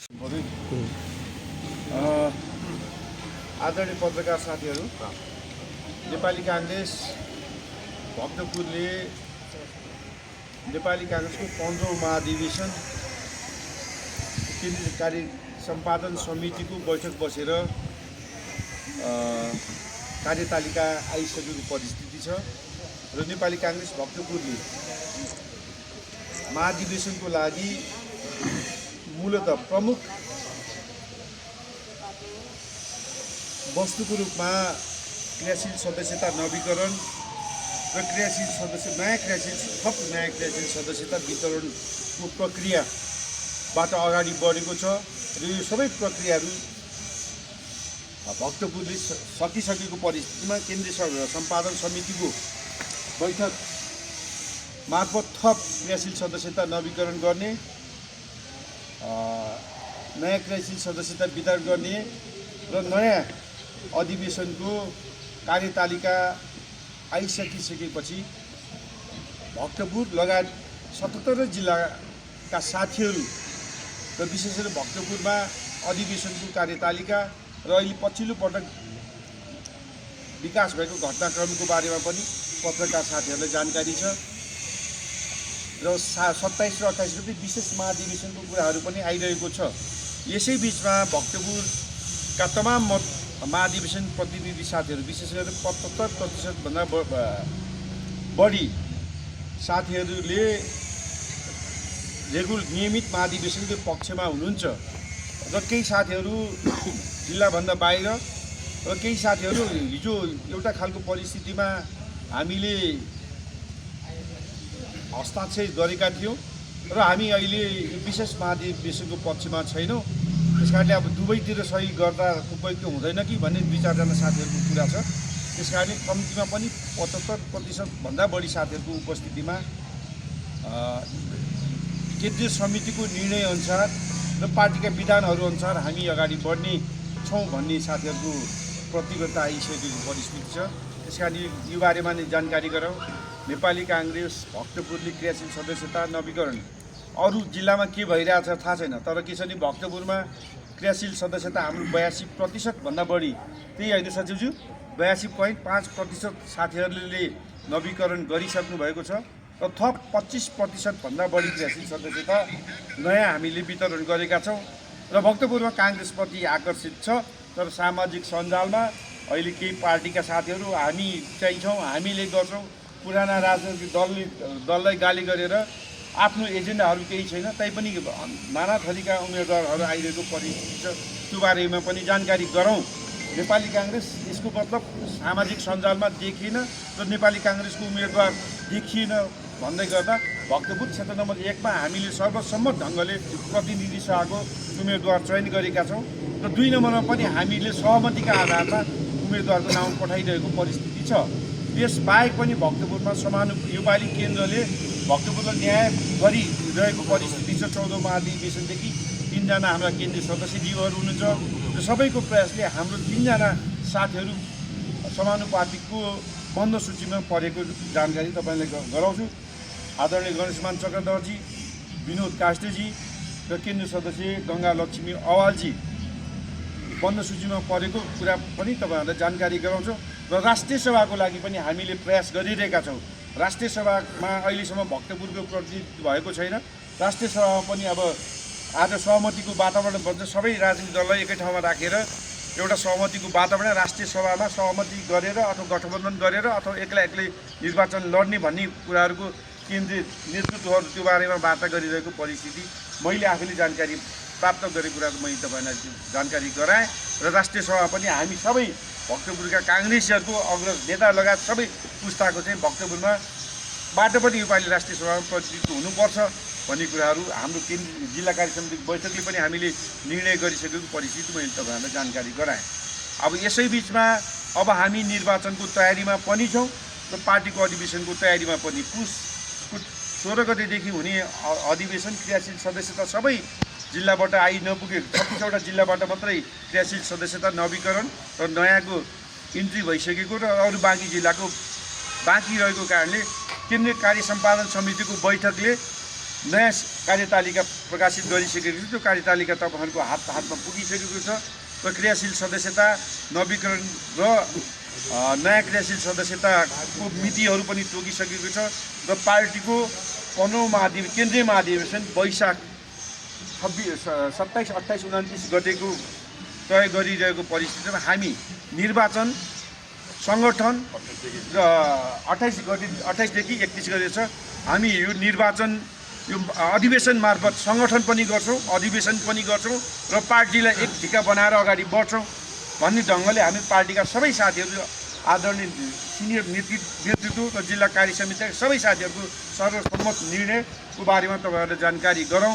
आदरणीय पत्रकार साथीहरू, नेपाली काङ्ग्रेस भक्तपुरले नेपाली काङ्ग्रेसको 15औं महाधिवेशन केन्द्रीय कार्य सम्पादन समितिको बैठक बसेर कार्यतालिका आइसकेको परिस्थिति छ र नेपाली काङ्ग्रेस भक्तपुरले महाधिवेशनको लागि मूलतः प्रमुख वस्तुको रूपमा क्रियाशील सदस्यता नवीकरण र नयाँ क्रियाशील सदस्यता वितरणको प्रक्रियाबाट अगाडि बढेको छ र यो सबै प्रक्रियाहरू भक्तपुरले सकिसकेको परिस्थितिमा केन्द्रीय सम्पादन समितिको बैठक मार्फत थप क्रियाशील सदस्यता नवीकरण गर्ने, नयाँ क्रियाशील सदस्यता वितरण गर्ने र नयाँ अधिवेशनको कार्यतालिका आइसकिसकेपछि भक्तपुर लगायत 77 जिल्लाका साथीहरू र विशेष गरी भक्तपुरमा अधिवेशनको कार्यतालिका र अहिले पछिल्लो पटक विकास भएको घटनाक्रमको बारेमा पनि पत्रकार साथीहरूलाई जानकारी छ र 27 र 28 गते विशेष महाधिवेशनको कुराहरू पनि आइरहेको छ। यसै बिचमा भक्तपुरका तमाम महाधिवेशन प्रतिनिधि साथीहरू विशेष गरेर 75% भन्दा बढी साथीहरूले नियमित महाधिवेशनको पक्षमा हुनुहुन्छ र केही साथीहरू जिल्लाभन्दा बाहिर र केही साथीहरू हिजो एउटा खालको परिस्थितिमा हामीले हस्ताक्षर गरेका थियौँ र हामी अहिले विशेष महाधिवेशनको पक्षमा छैनौँ। त्यस कारणले अब दुवैतिर सही गर्दा उपयुक्त हुँदैन कि भन्ने 2-4 साथीहरूको कुरा छ। त्यस कारणले कम्तीमा पनि 75% भन्दा बढी साथीहरूको उपस्थितिमा केन्द्रीय समितिको निर्णयअनुसार र पार्टीका विधानहरू अनुसार हामी अगाडि बढ्ने छौँ भन्ने साथीहरूको प्रतिबद्धता आइसकेको परिस्थिति छ। त्यस कारण यो बारेमा नै जानकारी गराउँ। नेपाली काङ्ग्रेस भक्तपुरले क्रियाशील सदस्यता नवीकरण, अरू जिल्लामा के भइरहेछ थाहा छैन, तर के छ भने भक्तपुरमा क्रियाशील सदस्यता हाम्रो 82% भन्दा बढी, त्यही होइन सचिवज्यू, 82.5% साथीहरूले नवीकरण गरिसक्नु भएको छ र थप 25% भन्दा बढी क्रियाशील सदस्यता नयाँ हामीले वितरण गरेका छौँ र भक्तपुरमा काङ्ग्रेसप्रति आकर्षित छ। तर सामाजिक सञ्जालमा अहिले केही पार्टीका साथीहरू हामी चाहिन्छौँ, हामीले गर्छौँ, पुराना राजनैतिक दललाई गाली गरेर आफ्नो एजेन्डाहरू केही छैन तैपनि नाना थरीका उम्मेदवारहरू आइरहेको परिस्थिति छ। त्यो बारेमा पनि जानकारी गरौँ। नेपाली काङ्ग्रेस यसको मतलब सामाजिक सञ्जालमा देखिएन र नेपाली काङ्ग्रेसको उम्मेदवार देखिएन भन्दै गर्दा भक्तपुर क्षेत्र नम्बर 1 मा हामीले सर्वसम्मत ढङ्गले प्रतिनिधि सभाको उम्मेदवार चयन गरेका छौँ र 2 नम्बरमा पनि हामीले सहमतिका आधारमा उम्मेदवारको नाम पठाइरहेको परिस्थिति छ। यसबाहेक पनि भक्तपुरमा योपालि केन्द्रले भक्तपुरलाई न्याय गरिरहेको परिस्थिति छ। 14औं महाधिवेशनदेखि 3 जना हाम्रा केन्द्रीय सदस्यज्यूहरू हुनुहुन्छ र सबैको प्रयासले हाम्रो 3 जना साथीहरू समानुपातिकको बन्द सूचीमा परेको जानकारी तपाईँलाई गराउँछु। आदरणीय गणेशमान चक्रधरजी, विनोद काष्टजी र केन्द्रीय सदस्य गङ्गा लक्ष्मी अवालजी बन्द सूचीमा परेको कुरा पनि तपाईँहरूलाई जानकारी गराउँछौँ र राष्ट्रिय सभाको लागि पनि हामीले प्रयास गरिरहेका छौँ। राष्ट्रिय सभामा अहिलेसम्म भक्तपुरको प्रतिनिधित्व भएको छैन। राष्ट्रिय सभामा पनि अब आज सहमतिको वातावरण बन्छ, सबै राजनीतिक दललाई एकै ठाउँमा राखेर एउटा सहमतिको वातावरण राष्ट्रिय सभामा सहमति गरेर अथवा गठबन्धन गरेर अथवा एक्लै निर्वाचन लड्ने भन्ने कुराहरूको केन्द्रीय नेतृत्वहरू त्यो बारेमा वार्ता गरिरहेको परिस्थिति मैले आफैले जानकारी प्राप्त गरेको कुराको मैले तपाईँलाई जानकारी गराएँ र राष्ट्रिय सभा पनि हामी सबै भक्तपुरका काङ्ग्रेसीहरूको अग्रज नेता लगायत सबै पुस्ताको चाहिँ भक्तपुरमा बाट पनि योपालि राष्ट्रिय सभामा प्रतिनिधित्व हुनुपर्छ भन्ने कुराहरू हाम्रो केन्द्रीय जिल्ला कार्य समितिको बैठकले पनि हामीले निर्णय गरिसकेको परिस्थिति मैले तपाईँहरूलाई जानकारी गराएँ। अब यसै बिचमा अब हामी निर्वाचनको तयारीमा पनि छौँ र पार्टीको अधिवेशनको तयारीमा पनि पुस 16 गतेदेखि हुने अधिवेशन क्रियाशील सदस्यता सबै जिल्लाबाट आइ नपुगेको 26वटा जिल्लाबाट मात्रै क्रियाशील सदस्यता नवीकरण र नयाँको इन्ट्री भइसकेको र अरू बाँकी जिल्लाको बाँकी रहेको कारणले केन्द्रीय कार्य सम्पादन समितिको बैठकले नयाँ कार्यतालिका प्रकाशित गरिसकेको छ। त्यो कार्यतालिका तपाईँहरूको हातमा पुगिसकेको छ। र क्रियाशील सदस्यता नवीकरण र नयाँ क्रियाशील सदस्यताको मितिहरू पनि तोकिसकेको छ। र पार्टीको 15औं केन्द्रीय महाधिवेशन वैशाख 27, 28, 29 गतेको तय गरिरहेको परिस्थितिमा हामी निर्वाचन सङ्गठन र 28 देखि 31 गते छ। हामी यो निर्वाचन यो अधिवेशन मार्फत सङ्गठन पनि गर्छौँ, अधिवेशन पनि गर्छौँ र पार्टीलाई एक ढिका बनाएर अगाडि बढ्छौँ भन्ने ढङ्गले हामी पार्टीका सबै साथीहरू, आदरणीय सिनियर नेतृत्व र जिल्ला कार्य समितिका सबै साथीहरूको सर्वसम्मत निर्णयको बारेमा तपाईँहरूले जानकारी गरौँ।